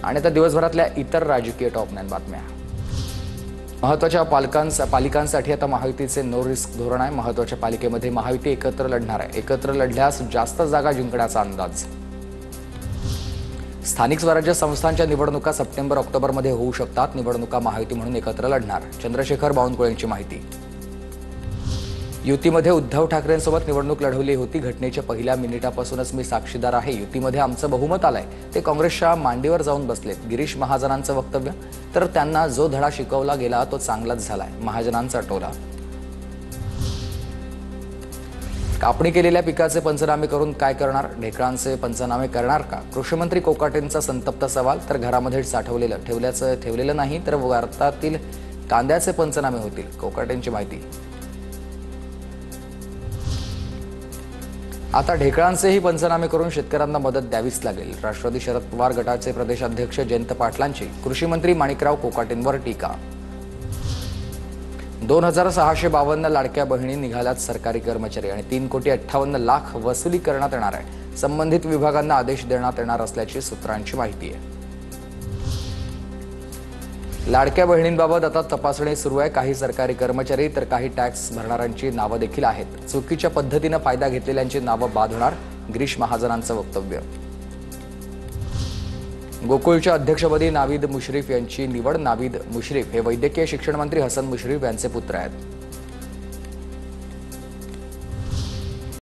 आणि आता दिवसभरातल्या इतर राजकीय टॉप 9 बातम्या। महत्त्वाच्या पालिकांसाठी आता महायुतीचे नो रिस्क धोरण आहे। महत्त्वाच्या पालिकेमध्ये महायुती एकत्र लढणार आहे। एकत्र लढल्यास जास्त जागा जिंकण्याचा अंदाज। स्थानिक स्वराज्य संस्थांच्या निवडणुका सप्टेंबर-ऑक्टोबरमध्ये होऊ शकतात। निवडणुका महायुती म्हणून एकत्र लढणार। चंद्रशेखर बावनकुळेंची माहिती। युतीमध्ये उद्धव ठाकरेंसोबत निवडणूक लढवली होती। घटनेच्या पहिल्या मिनिटापासूनच मी साक्षीदार आहे। युतीमध्ये आमचं बहुमत आलंय। ते काँग्रेसच्या मांडीवर जाऊन बसलेत। गिरीश महाजनांचं वक्तव्य। तर त्यांना जो धडा शिकवला गेला तो चांगलाच झालाय, महाजनांचा टोला। कापणी केलेल्या पिकाचे पंचनामे करून काय करणार? ढेकळांचे पंचनामे करणार का? कृषीमंत्री कोकाटेंचा संतप्त सवाल। तर घरामध्ये ठेवलेलं नाही तर भारतातील कांद्याचे पंचनामे होतील, कोकाटेंची माहिती। आता ढेकळांचेही पंचनामे करून शेतकऱ्यांना मदत द्यावीच लागेल। राष्ट्रवादी शरद पवार गटाचे प्रदेशाध्यक्ष जयंत पाटलांची कृषीमंत्री माणिकराव कोकाटेंवर टीका। 2652 लाडक्या बहिणी निघाल्यात सरकारी कर्मचारी आणि 3,58,00,000 वसुली करण्यात येणार आहे। संबंधित विभागांना आदेश देण्यात येणार असल्याची सूत्रांची माहिती आहे। लाडक्या बहिणींबाबत आता तपासणी सुरू आहे। काही सरकारी कर्मचारी तर काही टॅक्स भरणाऱ्यांची नावं देखील आहेत। चुकीच्या पद्धतीने फायदा घेतलेल्यांची नावं बाद होणार, गिरीश महाजनांचं वक्तव्य। गोकुळच्या अध्यक्षपदी नावीद मुश्रीफ यांची निवड। नावीद मुश्रीफ हे वैद्यकीय शिक्षण मंत्री हसन मुश्रीफ यांचे पुत्र आहेत।